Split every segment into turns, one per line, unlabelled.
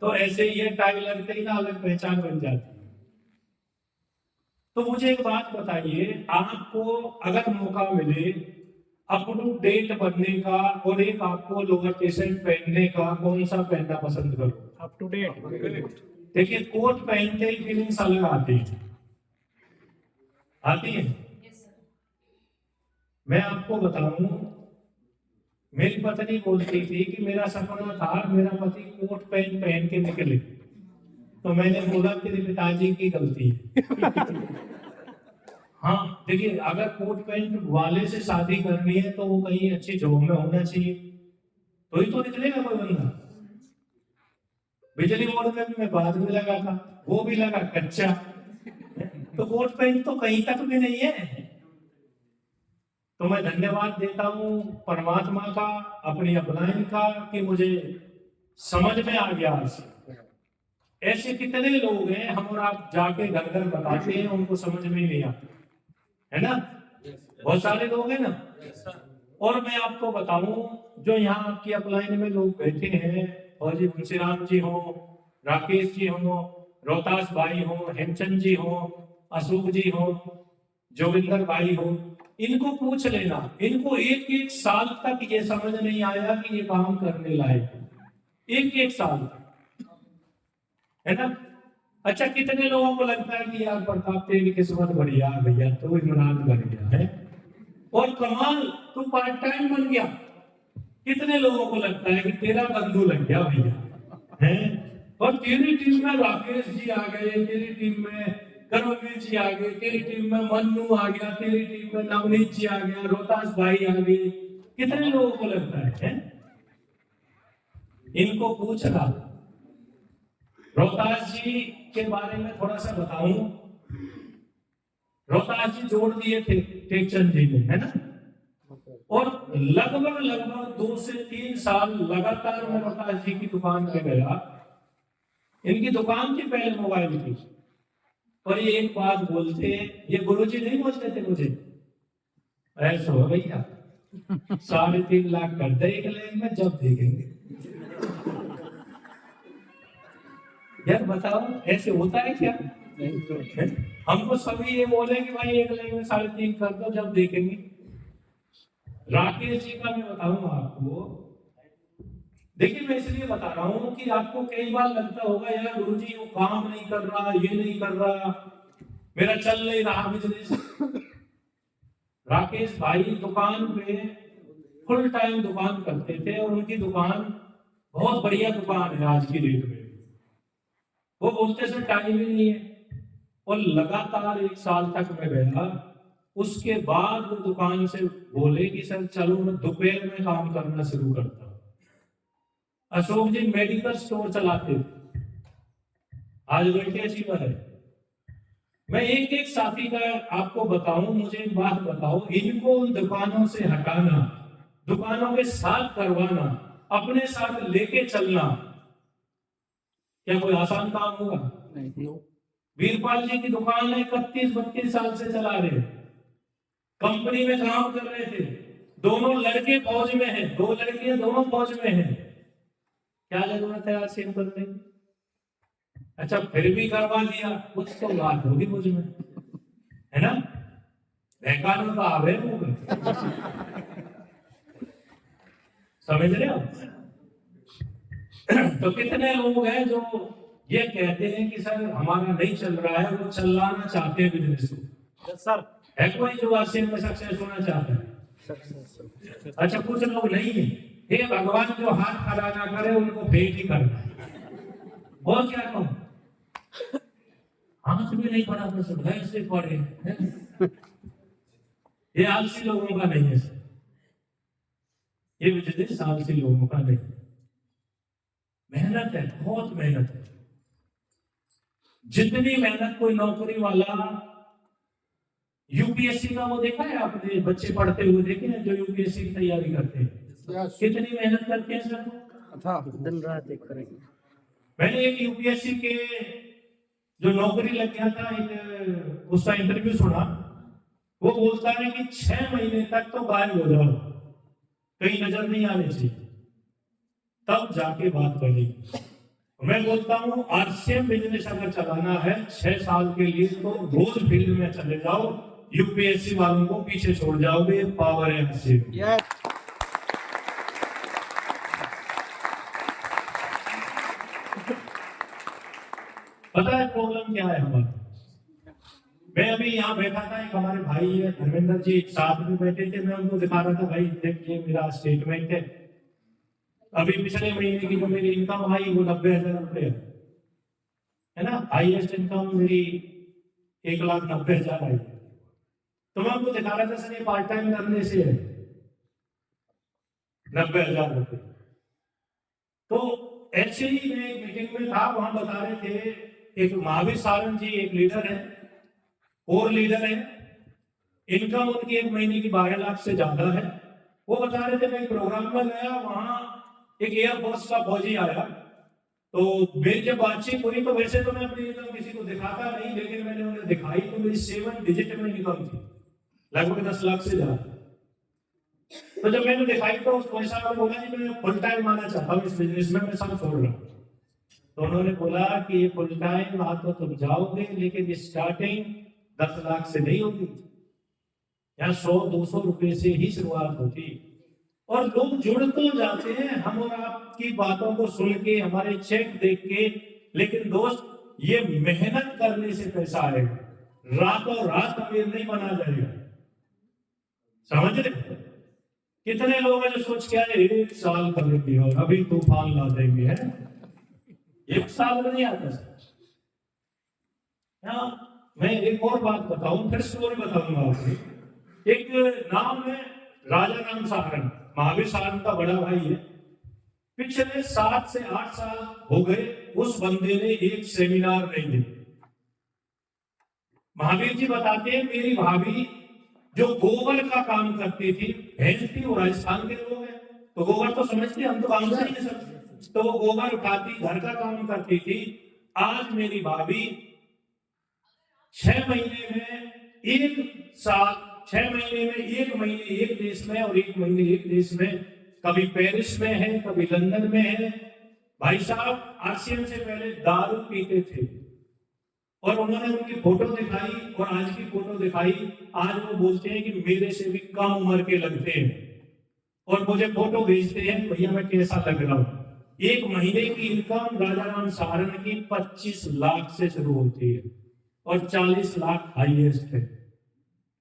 तो ऐसे ये टाई लगते ही ना अलग पहचान बन जाती है। तो मुझे एक बात बताइए, आपको अगर मौका मिले अप टू डेट बनने का और एक आपको लोअर टी शर्ट पहनने का, कौन सा पहनना पसंद करो?
Up to date.
देखिए, कोट पहनते ही फीलिंग्स अलग आती है, आती है। मैं आपको बताऊं, मेरी पत्नी बोलती थी कि मेरा सपना था मेरा पति कोट पैंट पहन के निकले, तो मैंने बोला तेरे पिताजी की गलती है। हाँ, देखिए, अगर कोट पैंट वाले से शादी करनी है तो वो कहीं अच्छी जॉब में होना चाहिए, तो ही तो निकलेगा कोई बंदा। बिजली बोर्ड में भी मैं बाद में लगा था, वो भी लगा कच्चा, तो कोट पैंट तो कहीं तक भी नहीं है। तो मैं धन्यवाद देता हूँ परमात्मा का, अपनी अपलाइन का, कि मुझे समझ में आ गया। ऐसे कितने लोग हैं, हम और आप जाके घर घर बताते हैं, उनको समझ में ही नहीं आता, है ना? बहुत सारे लोग हैं ना। और मैं आपको बताऊं, जो यहाँ आपकी अपलाइन में लोग बैठे हैं, और जी मुंशीराम जी हो, राकेश जी हो, रोहतास भाई हो, हेमचंद जी हो, अशोक जी हो, जोगिंदर भाई हो, इनको पूछ लेना, इनको एक एक साल तक ये समझ नहीं आया कि ये काम करने लायक, एक एक साल तक, है ना? अच्छा, कितने लोगों को लगता है कि यार प्रताप तेरी किस्मत बढ़िया भैया, तो इमरान बन गया है और कमाल, तू पार्ट टाइम बन गया। कितने लोगों को लगता है कि तेरा बंधु लग गया भैया, है? और तेरी टीम में राकेश जी आ गए, तेरी टीम में करमवीर जी आ गए, तेरी टीम में मन्नू आ गया, तेरी टीम में नवनीत जी आ गया, रोहतास भाई आ गए। कितने लोगों को लगता है? इनको पूछना। रोहतास जी के बारे में थोड़ा सा बताऊं। रोहतास जी जोड़ दिए थे टेकचंद जी ने, है ना? और लगभग लगभग 2 से 3 साल लगातार मैं रोहतास जी की दुकान पे गया। इनकी दुकान थी पहले मोबाइल की, और ये एक बात बोलते, ये गुरुजी नहीं बोलते थे मुझे, ऐसा हो भैया 3.5 लाख कर दे एक लाइन में, जब देखेंगे। यार बताओ, ऐसे होता है क्या? हमको सभी ये बोले कि भाई 1 लाइन में 3.5 कर दो, जब देखेंगे। राकेश जी का मैं बताऊंगा आपको। देखिए, मैं इसलिए बता रहा हूं कि आपको कई बार लगता होगा यार गुरुजी वो काम नहीं कर रहा, ये नहीं कर रहा, मेरा चल नहीं रहा बिजनेस। राकेश भाई दुकान पे फुल टाइम दुकान करते थे, और उनकी दुकान बहुत बढ़िया दुकान है आज की डेट में। वो बोलते सर टाइम ही नहीं है, और लगातार 1 साल तक मैं गया। उसके बाद वो दुकान से बोले कि सर चलो मैं दोपहर में काम करना शुरू करता हूं। अशोक जी मेडिकल स्टोर चलाते थे, आज बैठे अच्छी बात है। मैं एक एक साथी का आपको बताऊं, मुझे एक बात बताओ, इनको उन दुकानों से हटाना, दुकानों के साथ करवाना, अपने साथ लेके चलना, क्या कोई आसान काम होगा? नहीं। वीरपाल जी की दुकान है, 31-32 साल से चला रहे, कंपनी में काम कर रहे थे, दोनों लड़के फौज में हैं, 2 लड़के दोनों फौज में हैं। क्या जरूरत है आज सेम करने की? अच्छा, फिर भी करवा दिया, कुछ तो बात होगी मुझ में, है ना? बेकारों का आवे मुंह में, समझ रहे हो? तो कितने लोग हैं जो ये कहते हैं कि सर हमारा नहीं चल रहा है, वो चलाना चाहते हैं बिजनेस को। सर है कोई जो आसिम में सक्सेस होना चाहता है? अच्छा, कुछ लोग नहीं है, हे भगवान जो हाथ खड़ा ना करे उनको भेंट ही करना है। और क्या कहूं, हाथ भी नहीं पड़ा तो सब ऐसे पड़े हैं। ये आलसी लोगों का नहीं है सर, ये बिजनेस आलसी लोगों का नहीं। मेहनत है, बहुत मेहनत है। जितनी मेहनत कोई नौकरी वाला, यूपीएससी का वो देखा है आपने, बच्चे पढ़ते हुए देखे हैं जो यूपीएससी की तैयारी करते हैं, कितनी मेहनत करते हैं सर? अच्छा, दिन रात एक करेंगे। मैंने एक यूपीएससी के जो नौकरी लग गया था, एक उसका इंटरव्यू सुना। वो बोलता है कि 6 महीने तक तो गायब हो जाओ, कहीं नजर नहीं आने चाहिए, तब जाके बात बनेगी। मैं बोलता हूँ आरसीएम बिजनेस अगर चलाना है 6 साल के लिए तो रोज फील्ड में चले जाओ, यूपीएससी वालों को पीछे छोड़ जाओगे। पावर है आरसीएम। पता है प्रॉब्लम क्या है हमारा? मैं अभी यहाँ बैठा था, एक हमारे भाई है धर्मेंद्र जी साथ में बैठे थे, मैं उनको दिखा रहा था, भाई देखिए मेरा स्टेटमेंट है, अभी पिछले महीने की जो मेरी इनकम आई वो 90,000 रुपये है ना, हाईएस्ट इनकम मेरी 1,90,000 आई। तो मैं उनको दिखा रहा था, सर ये पार्ट टाइम करने से है 90,000 रुपये। तो ऐसे ही मैं एक मीटिंग में था, वहां बता रहे थे, एक महावीर सारंग जी एक लीडर है, और लीडर है, इनकम उनकी एक महीने की 12 लाख से ज्यादा है। वो बता रहे थे, मैं एक प्रोग्राम में गया, वहां एक एयरफोर्स का फौजी आया, तो मेरी जब बातचीत हुई तो वैसे तो मैं अपनी इनकम किसी को दिखाता नहीं, लेकिन मैंने उन्हें दिखाई तो मेरी 7 डिजिट में इनकम थी, लगभग 10 लाख से ज्यादा। तो जब मैंने दिखाई तो उस पैसा ने बोला जी मैं फुल टाइम आना चाहता हूँ इस बिजनेस में, मैं सब छोड़ रहा हूँ। तो उन्होंने बोला कि ये फुल टाइम आ तो तुम जाओगे, लेकिन स्टार्टिंग 10 लाख से नहीं होगी, यहाँ 100-200 रुपए से ही शुरुआत होती। और लोग जुड़ तो जाते हैं हम और आपकी बातों को सुन के, हमारे चेक देख के, लेकिन दोस्त ये मेहनत करने से पैसा आएगा, रातों रात अमीर नहीं बना जाएगा। समझ रहे? कितने लोग हैं जो सोच के आए 1 साल करेंगे और अभी तूफान ला देंगे, है 1 साल में नहीं आता। मैं एक और बात बताऊं, फिर स्टोरी बताऊंगा आपको। एक नाम है राजा राम सारंग, महावीर सारंग का बड़ा भाई है। पिछले 7 से 8 साल हो गए उस बंदे ने एक सेमिनार नहीं दी। महावीर जी बताते हैं, मेरी भाभी जो गोबर का काम करती थी, भैंस थी, वो राजस्थान के लोग हैं तो गोबर तो समझते, हम तो काम से नहीं समझते, तो वो गोबर उठाती, घर का काम करती थी। आज मेरी भाभी 6 महीने में 1 साल, 6 महीने में 1 महीने एक देश में और 1 महीने एक देश में, कभी पेरिस में है, कभी लंदन में है। भाई साहब आरसीएम से पहले दारू पीते थे, और उन्होंने उनकी फोटो दिखाई और आज की फोटो दिखाई। आज वो बोलते हैं कि मेरे से भी कम उम्र के लगते हैं, और मुझे फोटो भेजते हैं, भैया मैं कैसा लग रहा हूं। 1 महीने की इनकम राजा राम सारंग की 25 लाख से शुरू होती है और 40 लाख हाईएस्ट है।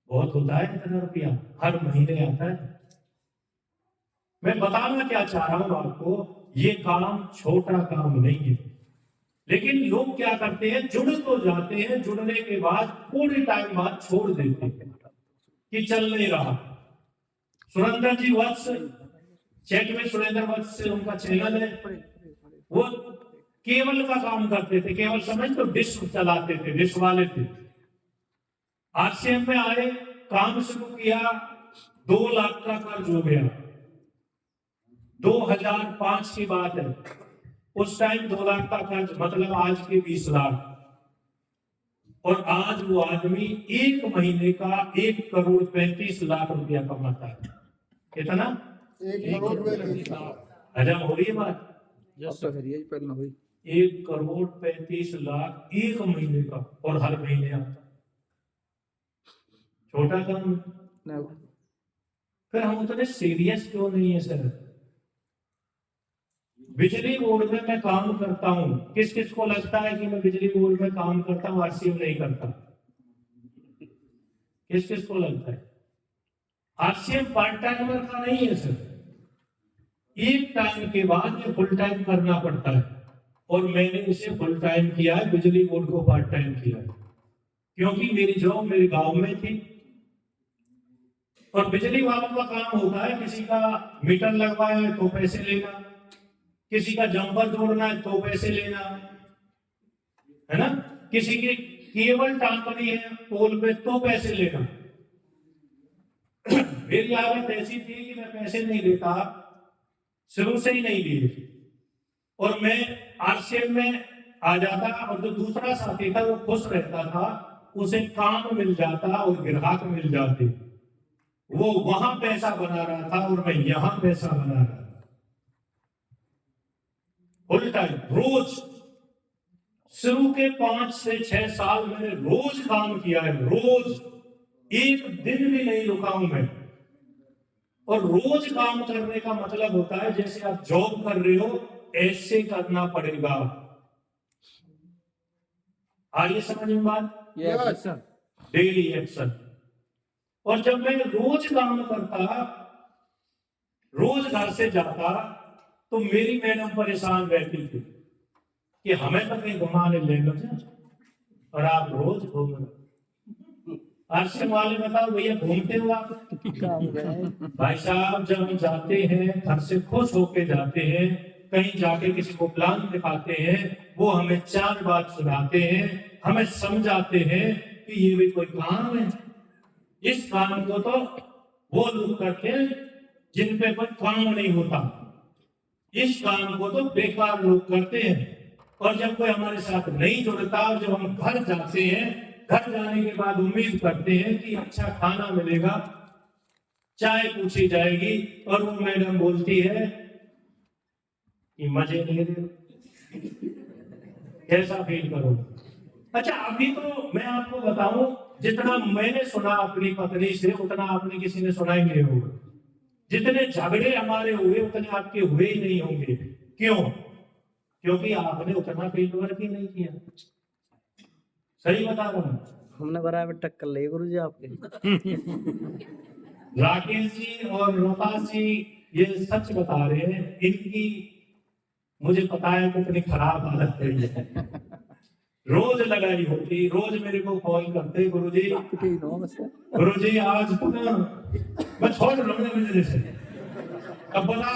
बहुत होता है इतना रुपया हर महीने आता है। मैं बताना क्या चाह रहा हूं आपको, ये काम छोटा काम नहीं है, लेकिन लोग क्या करते हैं, जुड़ तो जाते हैं, जुड़ने के बाद थोड़े टाइम बाद छोड़ देते हैं कि चल नहीं रहा। सुरेंद्र जी वत्स, चैट में सुरेंद्र वत्स से उनका चैनल है, वो केबल का काम करते थे, केवल समझ तो डिश चलाते थे, डिश वाले थे। आरसीएम में आए, काम शुरू किया, 2 लाख का कर्ज हो गया। 2005 की बात है, उस टाइम 2 लाख का कर्ज मतलब आज के 20 लाख, और आज वो आदमी 1 महीने का 1,35,00,000 रुपया कमाता है। कितना?
1,35,00,000।
हजम हो रही है बात?
पहले हुई
1,35,00,000 1 महीने का, और हर महीने आता। छोटा काम
नहीं।
फिर हम उतने सीरियस क्यों नहीं है सर? बिजली बोर्ड में मैं काम करता हूं, किस किस को लगता है कि मैं बिजली बोर्ड में काम करता हूं, आरसीएम नहीं करता? किस किस को लगता है? आरसीएम पार्ट टाइमर का नहीं है सर, एक टाइम के बाद ये फुल टाइम करना पड़ता है, और मैंने इसे फुल टाइम किया है, बिजली बोर्ड को पार्ट टाइम किया है, क्योंकि मेरी जॉब मेरे गांव में थी। और बिजली वालों का काम होता है, किसी का मीटर लगवाया है तो पैसे लेना, किसी का जंपर जोड़ना है तो पैसे लेना, है ना, किसी की केबल टांगनी है पोल पे तो पैसे लेना। मेरी आदत ऐसी थी कि मैं पैसे नहीं लेता, शुरू से ही नहीं लिए, और मैं आरसीएम में आ जाता, और जो दूसरा साथी था वो खुश रहता था, उसे काम मिल जाता और ग्राहक मिल जाते। वो वहां पैसा बना रहा था और मैं यहां पैसा बना रहा था। फुल टाइम रोज। शुरू के 5 से 6 साल मैंने रोज काम किया है, रोज, एक दिन भी नहीं रुका हूं मैं। और रोज काम करने का मतलब होता है जैसे आप जॉब कर रहे हो ऐसे करना पड़ेगा। आइए समझ में बात?
Yes sir.
Daily action. और जब मैं रोज काम करता, रोज घर से जाता, तो मेरी मैडम परेशान रहती थी कि हमें तो कहीं घुमाने ले लो जाए और आप रोज घूम रहे। आश्रम वाले बताओ भैया घूमते हो आप? भाई साहब जब हम जाते हैं घर से खुश होके जाते हैं, कहीं जाके किसी को प्लान दिखाते हैं, वो हमें 4 बात सुनाते हैं, हमें समझाते हैं कि ये भी कोई काम है। इस काम को तो वो लोग करते हैं जिन पे कोई काम नहीं होता, इस काम को तो बेकार लोग करते हैं। और जब कोई हमारे साथ नहीं जुड़ता, जब हम घर जाते हैं, घर जाने के बाद उम्मीद करते हैं कि अच्छा खाना मिलेगा, चाय पूछी जाएगी और वो मैडम बोलती है कि मजे ले रहे हो, कैसा फील करो। अच्छा अभी तो मैं आपको बताऊं, जितना मैंने सुना अपनी पत्नी से उतना आपने किसी ने सुना ही नहीं होगा। जितने झगड़े हमारे हुए उतने आपके हुए ही नहीं होंगे। क्यों? क्योंकि आपने उतना फील्ड वर्क ही नहीं किया। सही बता रहा हूं?
हमने बराबर टक्कर ली गुरु जी आपके।
राकेश जी और रोहतास जी ये सच बता रहे हैं, इनकी मुझे पता है कितनी खराब हालत है। रोज लड़ाई होती, रोज मेरे को कॉल करते, गुरुजी आज तो ना मैं छोड़ रहा हूँ बिजनेस। अब बोला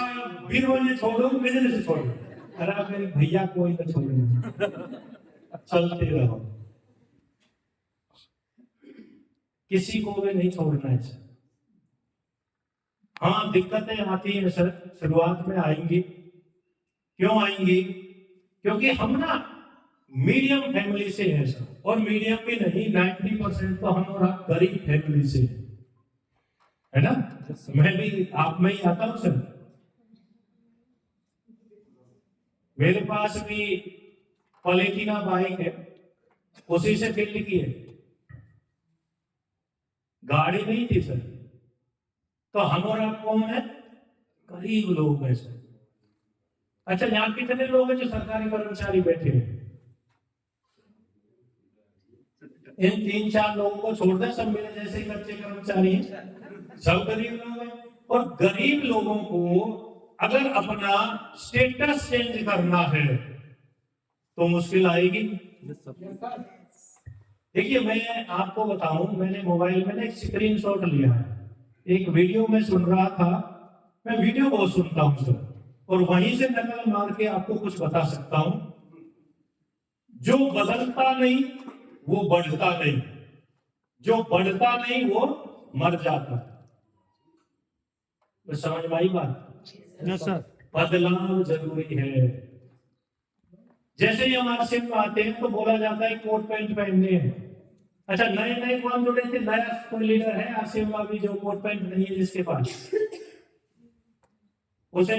फिर वो ये छोड़ो बिजनेस छोड़ो। अरे मेरे भैया कोई ना छोड़ो, चलते रहो, किसी को भी नहीं छोड़ना है। हाँ दिक्कतें आती हैं सर, शुरुआत में आएंगी। क्यों आएंगी? क्योंकि हम ना मीडियम फैमिली से है सर, और मीडियम भी नहीं 90% तो हम और आप गरीब फैमिली से है ना। मैं भी आप में ही आता हूं सर। मेरे पास भी पलेटिना बाइक है, उसी से फील्ड की है, गाड़ी नहीं थी सर। तो हम और आप कौन है? गरीब लोग हैं सर। अच्छा यहाँ कितने लोग हैं जो सरकारी कर्मचारी बैठे हैं? इन 3-4 लोगों को छोड़ दें, सब मेरे जैसे ही बच्चे कर्मचारी हैं, सब गरीब लोग हैं। और गरीब लोगों को अगर अपना स्टेटस चेंज करना है तो मुश्किल आएगी। देखिए मैं आपको बताऊं, मैंने मोबाइल में ना एक स्क्रीनशॉट लिया है, एक वीडियो में सुन रहा था, मैं वीडियो बहुत सुनता हूं सर, और वहीं से नकल मार के आपको कुछ बता सकता हूं। जो बदलता नहीं वो बढ़ता नहीं, जो बढ़ता नहीं वो मर जाता। तो समझ में आई बात?
सर।
बदलाव जरूरी है। जैसे ही हम आरसीएम में आते हैं तो बोला जाता है कोट पैंट पहनने हैं। अच्छा नए नए कौन जुड़े थे? नया कोई लीडर है आरसीएम में अभी जो कोट पैंट नहीं है जिसके पास? उसे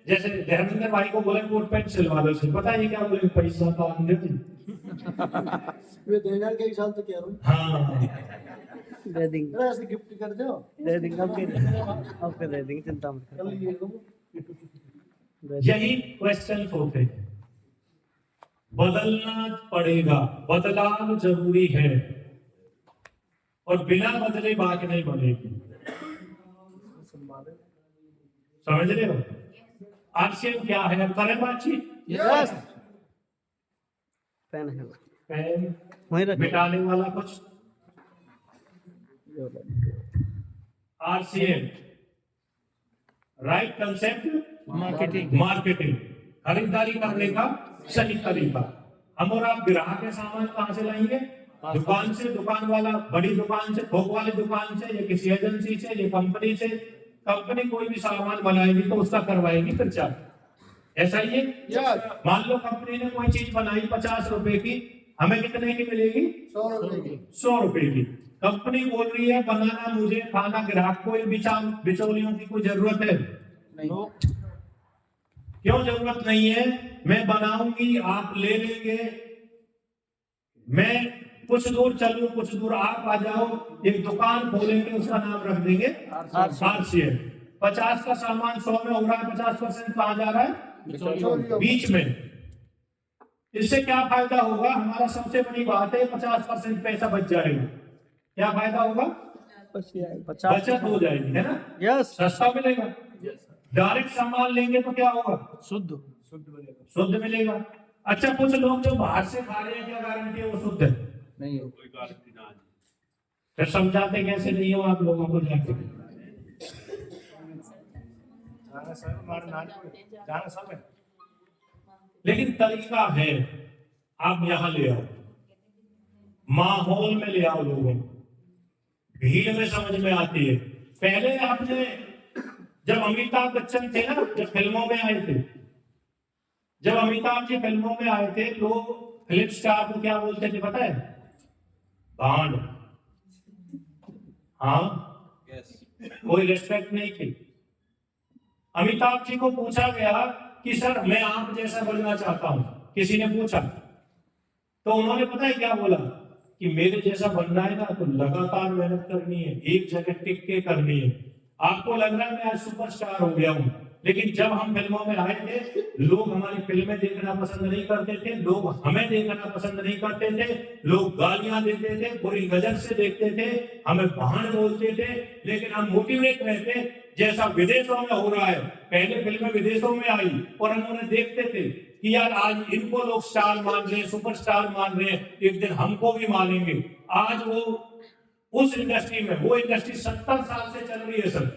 जैसे धर्मेंद्र भाई को बोले कोट पैंट सिलवा दो, पता है क्या बोले? पैसा तो आने देते
वे 2000 के साल तो कह रहा हूं।
हाँ
दे देंगे,
ऐसे गिफ्ट कर दो,
दे देंगे आपके दे देंगे, चिंता मत
कल ये लो।
करो।
यही क्वेश्चन होते हैं। बदलना पड़ेगा, बदलाव जरूरी है, और बिना बदले बात नहीं बनेगी। समझ रहे हो? आरसीएम क्या है? करें बातचीत।
यस।
पेन है
पेन
वहीं रख,
मिटाने वाला कुछ। आरसीएम राइट कंसेप्ट मार्केटिंग, खरीदारी करने का सही तरीका। हम और आप ग्राहक के सामान कहां से लाएंगे? दुकान से, दुकान वाला बड़ी दुकान से, थोक वाली दुकान से, या किसी एजेंसी से, या कंपनी से। कंपनी कोई भी सामान बनाएगी तो उसका करवाएगी प्रचार, ऐसा ही है। मान लो कंपनी ने कोई चीज बनाई 50 रुपए की, हमें कितने की मिलेगी?
100 रुपए की।
100 रुपए की। कंपनी बोल रही है बनाना मुझे, खाना ग्राहक को, बिचौलियों की कोई जरूरत है?
नहीं।
क्यों जरूरत नहीं है? मैं बनाऊंगी, आप ले लेंगे, मैं कुछ दूर चलूं, कुछ दूर आप आ जाओ, एक दुकान खोलेंगे, उसका नाम रख देंगे आरसीएल। 50 का सामान 100 में हो रहा है, 50% कहां जा रहा है? बीच में। इससे क्या फायदा होगा? हमारा सबसे बड़ी बात है 50% पैसा बच जाएगा। क्या फायदा होगा? बचत हो जाएगी, है ना?
यस।
सस्ता मिलेगा। डायरेक्ट सामान लेंगे तो क्या होगा? शुद्ध मिलेगा। अच्छा, कुछ लोग जो बाहर से खा रहे हैं, क्या गारंटी है वो शुद्ध है?
नहीं है।
कोई गारंटी ना। फिर समझाते कैसे नहीं हो आप लोगों को जाके? लेकिन तरीका है, आप यहां ले आओ, माहौल में ले आओ, लोगों को भीड़ में समझ में आती है। पहले आपने, जब अमिताभ बच्चन थे ना, जब फिल्मों में आए थे, जब अमिताभ जी फिल्मों में आए थे, लोग फिल्म स्टार को क्या बोलते थे पता है? भांड। हाँ, कोई रिस्पेक्ट नहीं थी। अमिताभ जी को पूछा गया कि सर मैं आप जैसा बनना चाहता हूं, किसी ने पूछा, तो उन्होंने पता है क्या बोला? कि मेरे जैसा बनना है ना तो लगातार मेहनत करनी है, एक जगह टिक के करनी है। आपको लग रहा है मैं आज सुपरस्टार हो गया हूं, लेकिन जब हम फिल्मों में आए थे, लोग हमारी फिल्में देखना पसंद नहीं करते थे, लोग हमें देखना पसंद नहीं करते थे, लोग गालियां देते थे, बुरी नजर से देखते थे, हमें बहाने बोलते थे। लेकिन हम मोटिवेट रहते, जैसा विदेशों में हो रहा है। पहले फिल्में विदेशों में आई और हम उन्हें देखते थे कि यार आज इनको लोग स्टार मान रहे हैं, सुपरस्टार मान रहे हैं, एक दिन हमको भी मानेंगे। आज वो उस इंडस्ट्री में, वो इंडस्ट्री 70 साल से चल रही है सर,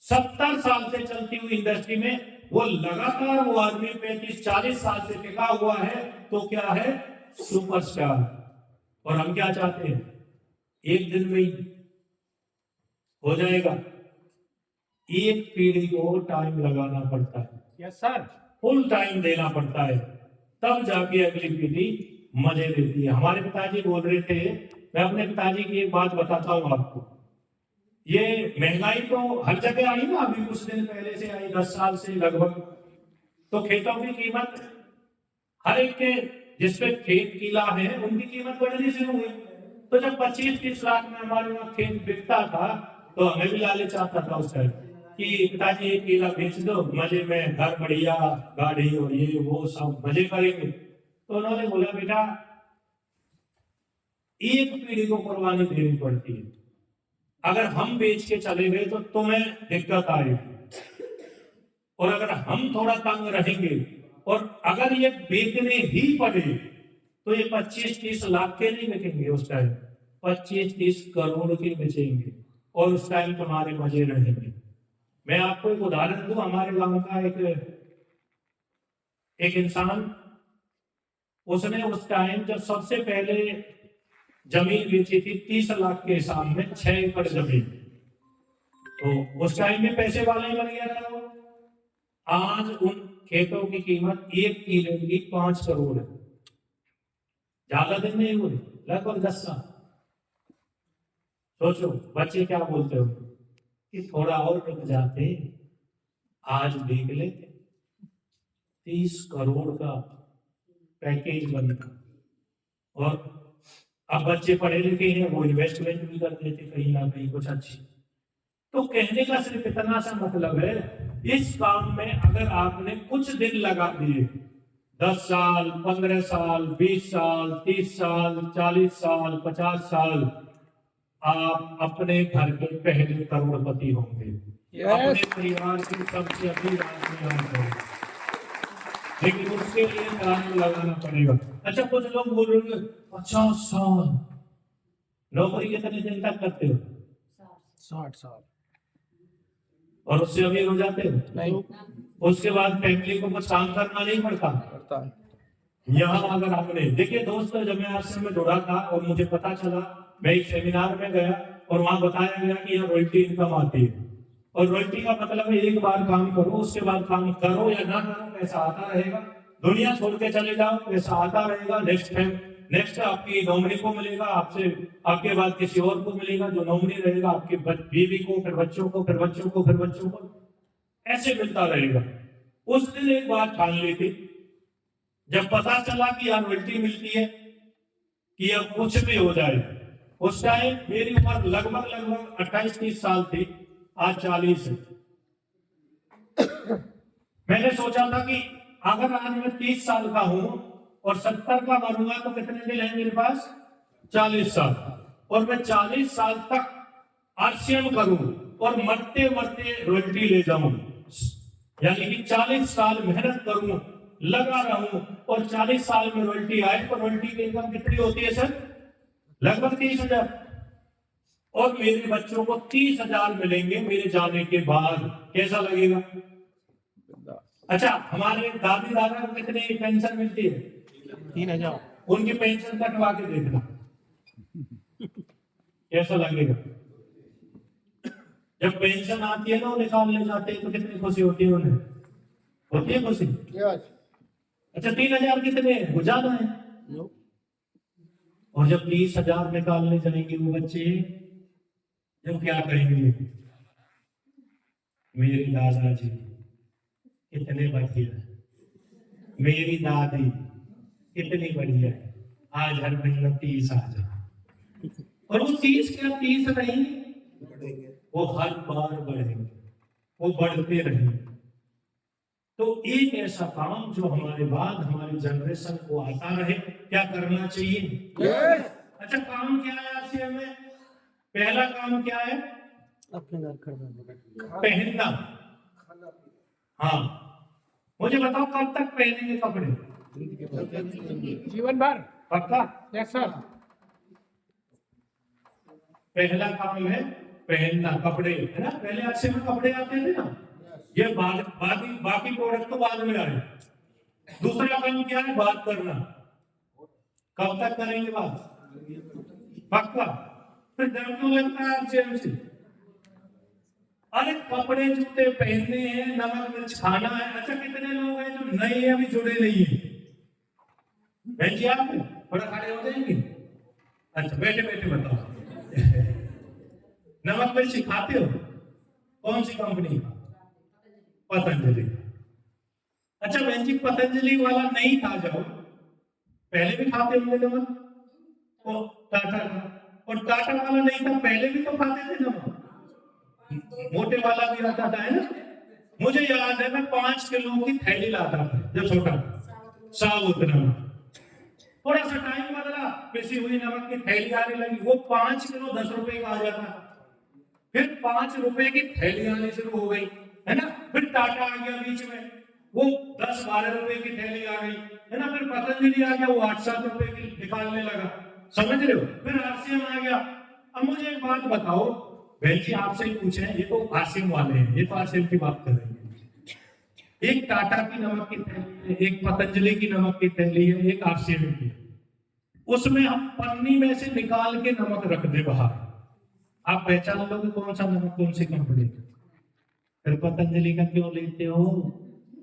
70 साल से चलती हुई इंडस्ट्री में वो लगातार, वो आदमी 35-40 साल से टिका हुआ है, तो क्या है? सुपरस्टार। और हम क्या चाहते हैं? एक दिन में ही हो जाएगा। एक पीढ़ी को टाइम लगाना पड़ता है। यस सर, फुल टाइम देना पड़ता है, तब जाके अगली पीढ़ी मजे लेती है। हमारे पिताजी बोल रहे थे, मैं अपने पिताजी की एक बात बताता हूं आपको। ये महंगाई तो हर जगह आई ना, अभी कुछ दिन पहले से आई, 10 साल से लगभग। तो खेतों की कीमत, हर एक के जिसपे खेत किला है उनकी कीमत बढ़नी शुरू हुई। तो जब 25-30 लाख में हमारे वहां खेत बिकता था, तो हमें भी लालच आता था उस टाइम कि पिताजी एक किला बेच दो, मजे में घर बढ़िया, गाड़ी और ये वो सब मजे करेंगे। तो उन्होंने बोला बेटा, एक पीढ़ी को कुर्बानी देनी पड़ती है। अगर हम बेच के चले गए तो तुम्हें दिक्कत आएगी, और अगर हम थोड़ा तंग रहेंगे और अगर ये बेचने ही पड़े तो ये 25-30 लाख के नहीं बिकेंगे उस टाइम, 25-30 करोड़ के बेचेंगे, और उस टाइम तुम्हारे मजे रहेंगे। मैं आपको एक उदाहरण दूं, हमारे गांव का एक इंसान, उसने उस टाइम जब सबसे पहले जमीन बेची थी 30 लाख के हिसाब में, 6 एकड़ जमीन, तो उस टाइम में पैसे वाला ही बन गया था वो। आज उन खेतों की कीमत 1 किलो की 5 करोड़ है। ज्यादा दिन नहीं हुए, लगभग 10 साल। सोचो बच्चे क्या बोलते हो कि थोड़ा और रुक जाते, आज देख लेते, 30 करोड़ का पैकेज बनता। और अब बच्चे पढ़े लिखे हैं, वो इन्वेस्टमेंट भी कर देते कहीं ना कहीं कुछ अच्छी। तो कहने का सिर्फ इतना सा मतलब है, इस काम में अगर आपने कुछ दिन लगा दिए, 10 साल, 15 साल, 20 साल, 30 साल, 40 साल, 50 साल, आप अपने घर के पहले करोड़पति होंगे। अपने परिवार की सबसे अमीर आदमी होंगे, लेकिन उसके लिए टाइम लगाना पड़ेगा। अच्छा, कुछ लोग बोल रहे हैं 50 साल नौकरी कितने दिन तक करते हो?
60 साल,
और उससे अमीर हो जाते हो?
नहीं,
उसके बाद फैमिली को कुछ काम करना नहीं पड़ता।
करता है।
यहाँ अगर आपने, देखिए दोस्तों, जब मैं आश्रम में जुड़ा था और मुझे पता चला, मैं एक सेमिनार में गया और वहां बताया गया कि यहाँ रॉयल्टी इनकम आती है, और रॉयल्टी का मतलब है एक बार काम करो, उसके बाद काम करो या ना करो, पैसा आता रहेगा। दुनिया छोड़ के चले जाओ, पैसा आता रहेगा। नेक्स्ट आपकी नॉमिनी को मिलेगा, आपसे आपके बाद किसी और को मिलेगा, जो नॉमिनी रहेगा आपकी बीवी को, फिर बच्चों को, फिर बच्चों को, फिर बच्चों को, ऐसे मिलता रहेगा। उस दिन एक बात ठान ली थी जब पता चला कि यार रॉयल्टी मिलती है कि अब कुछ भी हो जाए, उस टाइम मेरी उम्र लगभग 28-30 साल थी, आज 40 है। मैंने सोचा था कि अगर आज मैं 30 साल का हूं और 70 का मरूंगा तो कितने दिन है मेरे पास? 40 साल। और मैं 40 साल तक आरसीएम करूं और मरते मरते रॉयल्टी ले जाऊं, यानी कि 40 साल मेहनत करूं, लगा रहूं और 40 साल में रॉयल्टी आए, तो रॉयल्टी की इनकम कितनी होती है सर? लगभग 30,000। और मेरे बच्चों को 30,000 मिलेंगे मेरे जाने के बाद। कैसा लगेगा? अच्छा, हमारे दादी दादा को कितने पेंशन मिलती है?
3,000।
उनकी पेंशन कटवा के देखना कैसा लगेगा। जब पेंशन आती है ना, वो निकालने जाते हैं तो कितनी खुशी होती है उन्हें? होती है खुशी? अच्छा, 3,000 कितने हैं? वो ज्यादा है। और जब 30,000 निकालने जाएंगे वो बच्चे, जब क्या करेंगे? मेरी दादाजी कितने बढ़िया, मेरी दादी कितनी बढ़िया, आज हर महीने 30,000। और वो 30 क्या 30 नहीं, वो हर बार बढ़ेंगे, वो बढ़ते रहेंगे। तो एक ऐसा काम जो हमारे बाद हमारी जनरेशन को आता रहे, क्या करना चाहिए? अच्छा, काम क्या है आरसीएम में? पहला काम क्या है?
अपने घर खरीदना।
पहनना। हाँ, मुझे बताओ कब तक पहनेंगे कपड़े?
जीवन भर।
पक्का?
Yes sir.
पहला काम है पहनना कपड़े, है ना? पहले अच्छे में कपड़े आते थे ना, ये बाकी प्रोडक्ट तो बाद में आए। दूसरा काम क्या है? बात करना। कब तक करेंगे बात? पक्का? फिर डर क्यों लगता है आरसीएम से? अरे कपड़े जूते पहनने हैं, नमक मिर्च खाना है। अच्छा, कितने लोग हैं जो नए हैं, अभी जुड़े नहीं है? बहन जी, आप थोड़ा खड़े हो जाएंगे? अच्छा, बैठे बैठे बताओ। नमक मिर्च खाते हो? कौन सी कंपनी का? पतंजलि। अच्छा बहन जी, पतंजलि वाला नहीं खा जाओ, पहले भी खाते होंगे नमक? और टाटा का? और टाटा वाला नहीं था, पहले भी तो खाते थे नमक, मोटे वाला भी आता था, है ना? मुझे याद है मैं 5 किलो की थैली लाता था जब छोटा, साबुत नमक। थोड़ा सा टाइम बदला, पिसी हुई नमक की थैली आने लगी, वो 5 किलो 10 रुपए का आ जाता, फिर 5 रुपए की थैली आनी शुरू हो गई, है ना? फिर टाटा आ गया बीच में, वो 10-12 रुपए की थैली आ गई, है ना? फिर पतंजलि आ गया, वो 8-7 रुपए की निकालने लगा, समझ रहे हो? फिर आरसीएम आ गया। अब मुझे एक बात बताओ, बहन जी आपसे ही पूछे, ये तो आरसीएम वाले हैं, ये तो आरसीएम की बात कर रहे हैं। एक टाटा की नमक की थैली है, एक पतंजलि की नमक की थैली है, एक आरसीएम की। उसमें हम पन्नी में से निकाल के नमक रख दे बाहर, आप पहचान लोगे कौन सा नमक कौन सी कंपनी का? फिर पतंजलि का क्यों लेते हो?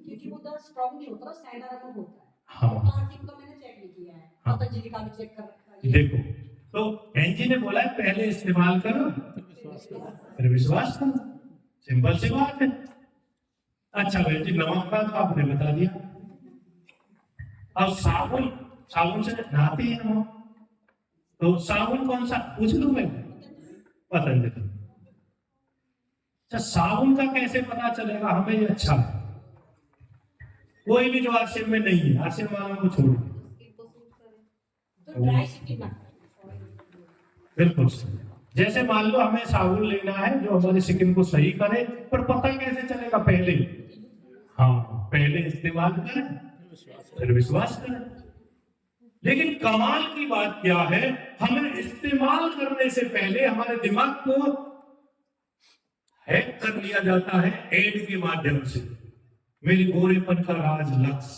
क्योंकि वो तो स्ट्रॉन्ग नहीं होता, सैंडा नमक होता है।
हाँ,
आरसीएम का मैंने चेक नहीं किया है,
हाँ।
पतंजलि का भी चेक कर रखा है।
देखो, तो एनजी ने बोला है पहले इस्तेमाल करो फिर विश्वास करो, सिंपल सी बात है। अच्छा बहन जी, नमक का तो आपने बता दिया। अब साबुन, साबुन से नहाते हैं हम, तो साबुन कौन सा पूछ लूं मैं? पतंजलि। अच्छा, साबुन का कैसे पता चलेगा हमें ये अच्छा है? कोई भी जो आरसीएम में नहीं है, आरसीएम वालों को छोड़ो,
तो ड्राई स्किन ना,
बिल्कुल सही। जैसे मान लो हमें साबुन लेना है जो हमारी स्किन को सही करे, पर पता कैसे चलेगा? पहले, हाँ, पहले इस्तेमाल करें फिर विश्वास करें। लेकिन कमाल की बात क्या है, हमें इस्तेमाल करने से पहले हमारे दिमाग को हैक कर लिया जाता है एड के माध्यम से। मेरी गोरेपन का राज लक्स।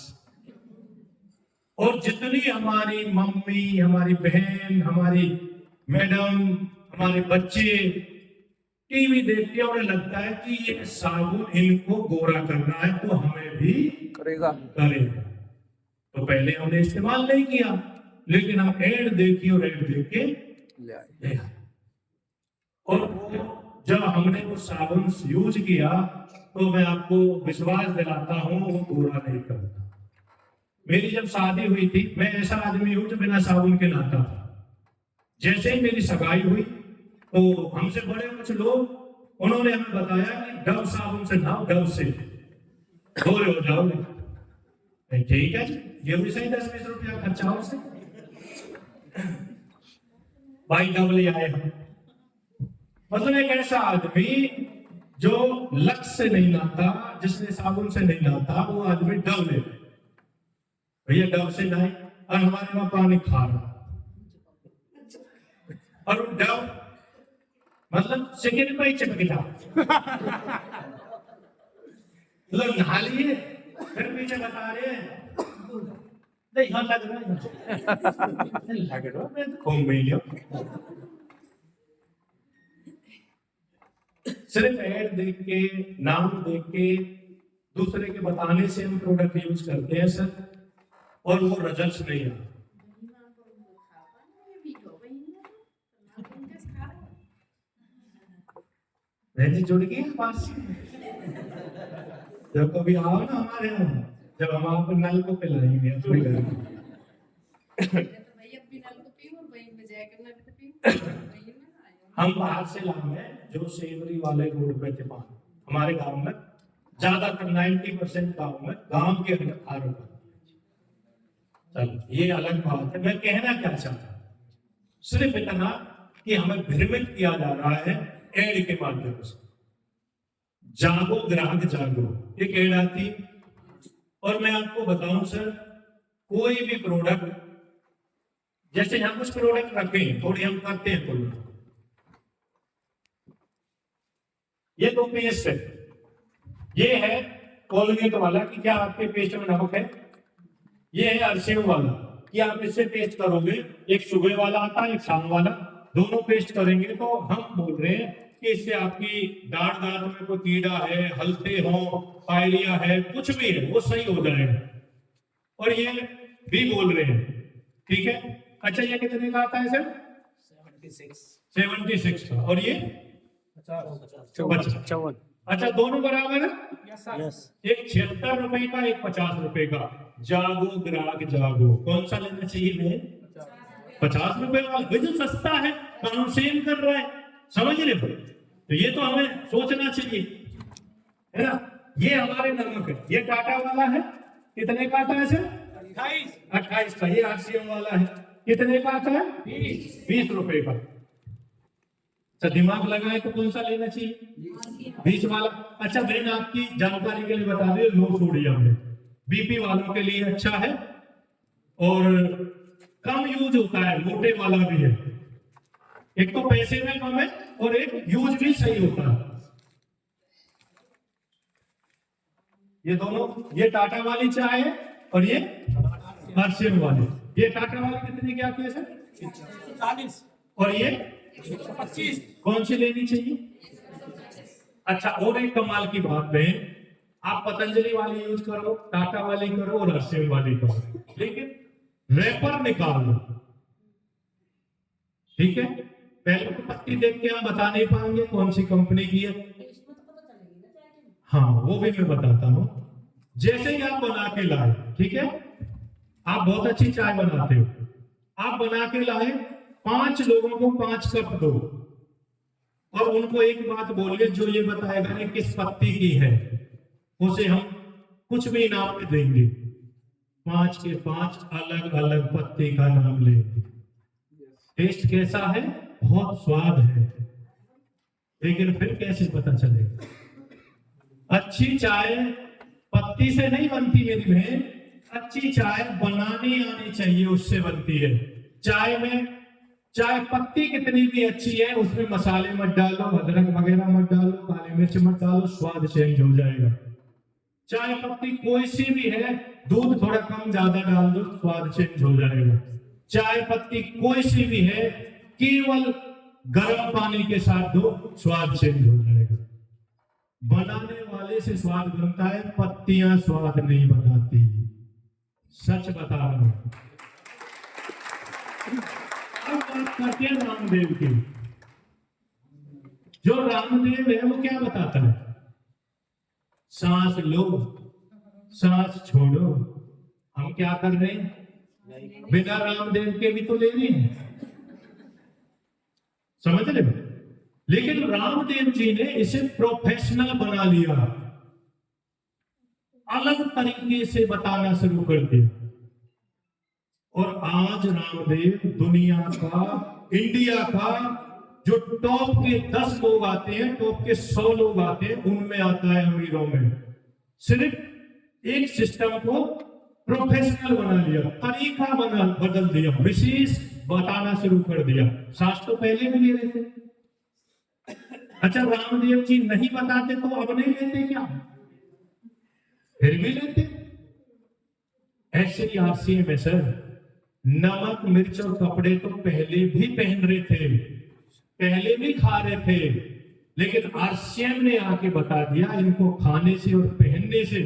और जितनी हमारी मम्मी, हमारी बहन, हमारी मैडम, हमारे बच्चे टीवी देखते हैं, उन्हें लगता है कि ये साबुन इनको गोरा करना है तो हमें भी करेगा। तो पहले हमने इस्तेमाल नहीं किया, लेकिन हम एड देखी और एड देख के ले आए। और वो जब हमने वो साबुन यूज किया, तो मैं आपको विश्वास दिलाता हूं वो गोरा नहीं करता। मेरी जब शादी हुई थी, मैं ऐसा आदमी हूं जो बिना साबुन के नहाता था। जैसे ही मेरी सगाई हुई तो हमसे बड़े कुछ लोग उन्होंने हमें बताया कि डव साबुन से नहाओ, डव से गोरे हो जाओगे। ठीक है जी, ये भी सही 10-20 रुपया खर्चा हो से भाई डव ले आए हम। मतलब एक ऐसा आदमी जो लक्स से नहीं नहाता, जिसने साबुन से नहीं नहाता, वो आदमी डव ले भैया डव से नहाए, और हमारे वहां पानी खा रहा और वो डव मतलब सेकंड में ही चिपक जाओ। मतलब नहा लिए फिर पीछे बता रहे हैं नहीं यहाँ लग रहा है, लग रहा मैं तो घूम में लिया। सिर्फ ऐड देख के, नाम देख के, दूसरे के बताने से हम प्रोडक्ट यूज करते हैं सर, और वो रिजल्ट्स नहीं आते। बहन जी जुड़ गई पास, जब कभी आओ ना हमारे यहाँ, जब हम आपको नल को पिलाएंगे हम बाहर से लाए जो सेवरी वाले रोड पे थे पान हमारे गांव में, ज्यादातर 90% गांव के अंदर खा रहा। चलो ये अलग बात है। मैं कहना क्या चाहता हूं, सिर्फ इतना कि हमें भ्रमित किया जा रहा है एड के माध्यम से। जागो ग्राहक जागो, एक एड आती, और मैं आपको बताऊं सर, कोई भी प्रोडक्ट, जैसे यहां कुछ प्रोडक्ट रखे हैं, थोड़ी हम करते हैं तुलना। ये दो पेस्ट है, ये है कोलगेट वाला कि क्या आपके पेस्ट में नमक है, ये है अरसेव वाला कि आप इससे पेस्ट करोगे, एक सुबह वाला आता है एक शाम वाला, दोनों पेस्ट करेंगे तो हम बोल रहे हैं कि इससे आपकी दांत में कोई कीड़ा है, हल्के हो, पायरिया है, कुछ भी है वो सही हो जाएगा। और ये भी बोल रहे हैं, ठीक है। अच्छा ये कितने का आता है सर? 76 का, और ये 55। अच्छा दोनों बराबर है?
यस।
एक 76 रुपए का, एक 50 रुपए का। जागो ग्राहक जागो, कौन सा लेना चाहिए मैं? 50 रुपए वाला, भाई जो सस्ता है काम सेम कर रहा है, समझ रहे हो? तो ये तो हमें सोचना चाहिए, है ना। ये हमारे नमक है, ये टाटा वाला है, कितने का आता है सर? 28 का। ये आरसीएम वाला है, कितने का आता है? 20 रुपए का। तो दिमाग लगाए तो कौन सा लेना चाहिए? 20 वाला। अच्छा बहन आपकी जानकारी के लिए बता दें, लो सोडियम है, बीपी वालों के लिए अच्छा है और कम यूज होता है, मोटे वाला भी है। एक तो पैसे में कम है और एक यूज भी सही होता है। ये दोनों, ये टाटा वाली चाय है और ये आरसीएम वाली। ये टाटा वाली कितने की आती है सर? 40। और ये 125। कौन सी लेनी चाहिए? अच्छा और एक कमाल की बात है, आप पतंजलि वाली यूज करो, टाटा वाली करो और आरसीएम वाली करो, लेकिन रैपर निकाल लो, ठीक है। पहले तो पत्ती देख के हम बता नहीं पाएंगे कौन सी कंपनी की है, हाँ वो भी मैं बताता हूं। जैसे ही आप बना के लाए, ठीक है, आप बहुत अच्छी चाय बनाते हो, आप बना के लाए, 5 लोगों को 5 कप दो और उनको एक बात बोलिए जो ये बताएगा कि किस पत्ती की है, उसे हम कुछ भी इनाम में देंगे। 5 के 5 अलग अलग पत्ती का नाम लेंगे। टेस्ट कैसा है? बहुत स्वाद है, लेकिन फिर कैसे पता चलेगा? अच्छी चाय पत्ती से नहीं बनती मेरी बहन, अच्छी चाय बनानी आनी चाहिए, उससे बनती है। चाय में चाय पत्ती कितनी भी अच्छी है, उसमें मसाले मत डालो, अदरक वगैरह मत डालो, काली मिर्च मत डालो, स्वाद चेंज हो जाएगा। चाय पत्ती कोई सी भी है, दूध थोड़ा कम ज्यादा डाल दो, स्वाद चेंज हो जाएगा। चाय पत्ती कोई सी भी है, केवल गर्म पानी के साथ दो, स्वाद चेंज हो जाएगा। बनाने वाले से स्वाद बनता है, पत्तियां स्वाद नहीं बनाती, सच बता रहा हूं। अब बात करते हैं रामदेव की। जो रामदेव है वो क्या बताता है? सांस लो, सांस छोड़ो, हम क्या कर रहे हैं? बिना रामदेव के भी तो ले रहे हैं, समझ रहे हो? लेकिन रामदेव जी ने इसे प्रोफेशनल बना लिया, अलग तरीके से बताना शुरू कर दिया। और आज रामदेव दुनिया का, इंडिया का जो टॉप के 10 लोग आते हैं, टॉप के 100 लोग आते हैं, उनमें आता है अमीरों में। सिर्फ एक सिस्टम को प्रोफेशनल बना लिया, तरीका बदल दिया, विशेष बताना शुरू कर दिया। सांस तो पहले भी ले रहे थे। अच्छा, रामदेव जी नहीं बताते तो अब नहीं लेते क्या? फिर भी लेते। ऐसे ही आरसीएम है सर, नमक मिर्च और कपड़े तो पहले भी पहन रहे थे, पहले भी खा रहे थे, लेकिन आरसीएम ने आके बता दिया इनको खाने से और पहनने से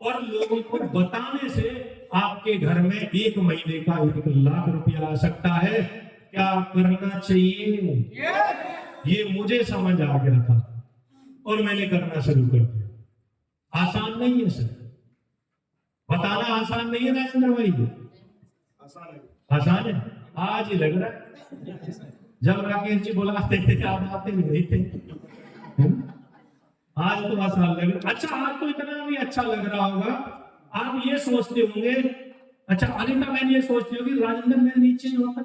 और लोगों को बताने से आपके घर में 1 महीने का 1 लाख रुपया आ सकता है। क्या करना चाहिए? ये मुझे समझ आ गया था और मैंने करना शुरू कर दिया। आसान नहीं है सर, बताना आसान नहीं है राजेंद्र भाई, आसान है। आज ही लग रहा है, जब राकेश जी बुलाते थे आप आते नहीं थे, आज तो आसान लग रहा। अच्छा, आज तो इतना भी अच्छा लग रहा होगा, आप ये सोचते होंगे, अच्छा अनिता बहन ये सोचती होगी राजेंद्र मेरे नीचे ही होता,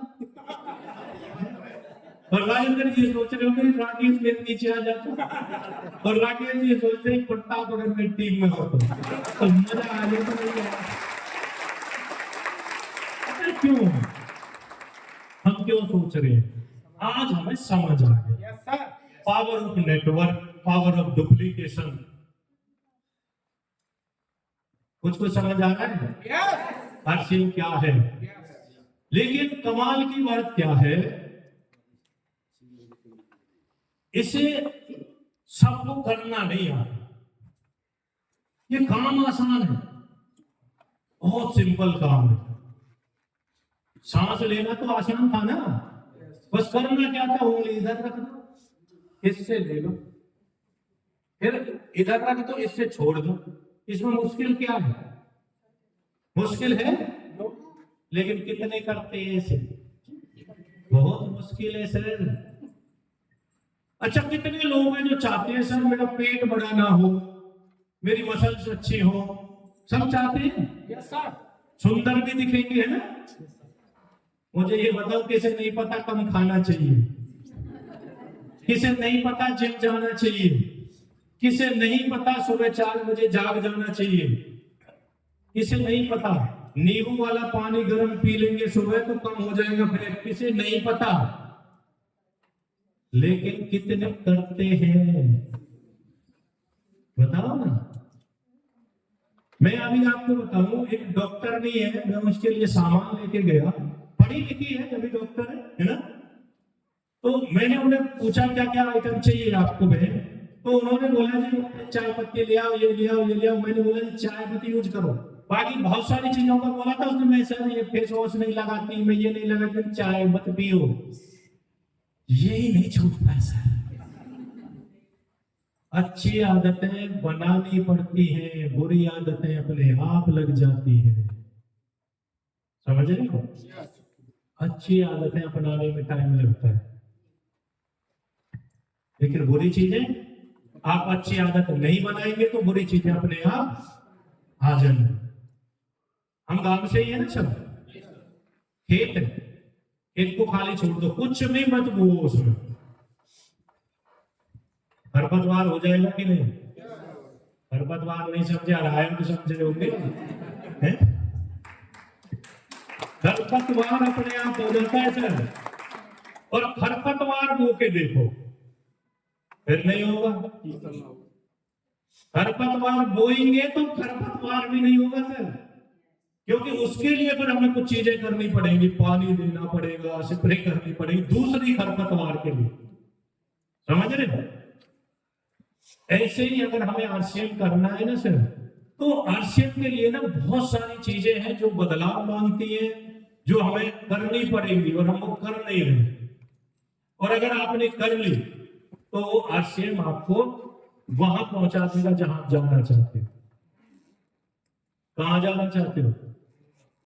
और राजेंद्र जी सोच रहे होंगे राकेश मेरे नीचे आ जाता, और राकेश जी सोचते हैं प्रताप अगर मेरी टीम में होता तो मजा आ जाता। नहीं आया। क्यों हम क्यों सोच रहे हैं? आज हमें समझ आ गया power of network, power of duplication. कुछ समझ आ रहा है आरसीएम क्या है? लेकिन कमाल की बात क्या है, इसे सबको करना नहीं आता। ये काम आसान है, बहुत सिंपल काम है। सांस लेना तो आसान था ना, बस करना क्या था? उंगली इधर रख दो, इससे ले लो, फिर इधर रख दो, इससे छोड़ दो। इसमें मुश्किल क्या है? मुश्किल है, लेकिन कितने करते हैं इसे? बहुत मुश्किल है सर। अच्छा, कितने लोग हैं जो चाहते हैं सर मेरा पेट बड़ा ना हो, मेरी मसल्स अच्छी हो? सब चाहते हैं, सुंदर भी दिखेंगे, है ना? मुझे ये बताओ, किसे नहीं पता कम खाना चाहिए? किसे नहीं पता जिम जाना चाहिए? किसे नहीं पता सुबह 4 बजे जाग जाना चाहिए? किसे नहीं पता नींबू वाला पानी गर्म पी लेंगे सुबह तो कम हो जाएगा फिर? किसे नहीं पता? लेकिन कितने करते हैं बताओ ना। मैं अभी आपको बताऊं, एक डॉक्टर नहीं है, मैं उसके लिए सामान लेके गया, पढ़ी लिखी है अभी डॉक्टर है ना? तो मैंने उन्हें पूछा क्या क्या आइटम चाहिए आपको बहन? तो उन्होंने बोला जी चाय पत्ती ले आओ, ये ले आओ, ये ले आओ। मैंने बोला जी चाय पत्ती यूज करो, बाकी बहुत सारी चीजों का बोला था उसने। मैं सर ये फेस वॉश नहीं लगाती, मैं ये नहीं लगाती, चाय मत पियो। यही नहीं छूटता है सर। अच्छी आदतें बनानी पड़ती हैं, बुरी आदतें अपने आप लग जाती हैं। समझ रहे हो? अच्छी आदतें अपनाने में टाइम लगता है, लेकिन बुरी चीजें आप अच्छी आदत नहीं बनाएंगे तो बुरी चीजें अपने आप आ जाएंगी। हम गांव से ही है ना सब, खेत है, खेत को खाली छोड़ दो, कुछ भी मत बो उसमें, खरपतवार हो जाएगा कि नहीं? खरपतवार नहीं समझे, रायन तो समझे होंगे। खरपतवार अपने आप हो जाता है सर, और खरपतवार बो के देखो फिर नहीं होगा। खरपतवार बोएंगे तो खरपतवार भी नहीं होगा सर, क्योंकि उसके लिए फिर हमें कुछ चीजें करनी पड़ेंगी, पानी देना पड़ेगा, स्प्रे करनी पड़ेगी दूसरी खरपतवार के लिए। समझ रहे हो? ऐसे ही अगर हमें आरसीएम करना है ना सर, तो आरसीएम के लिए ना बहुत सारी चीजें हैं जो बदलाव मांगती हैं, जो हमें करनी पड़ेंगी और हम वो कर नहीं रहे। और अगर आपने कर ली तो आरसीएम आपको वहां पहुंचा देगा जहां आप जाना चाहते हो। कहां जाना चाहते हो?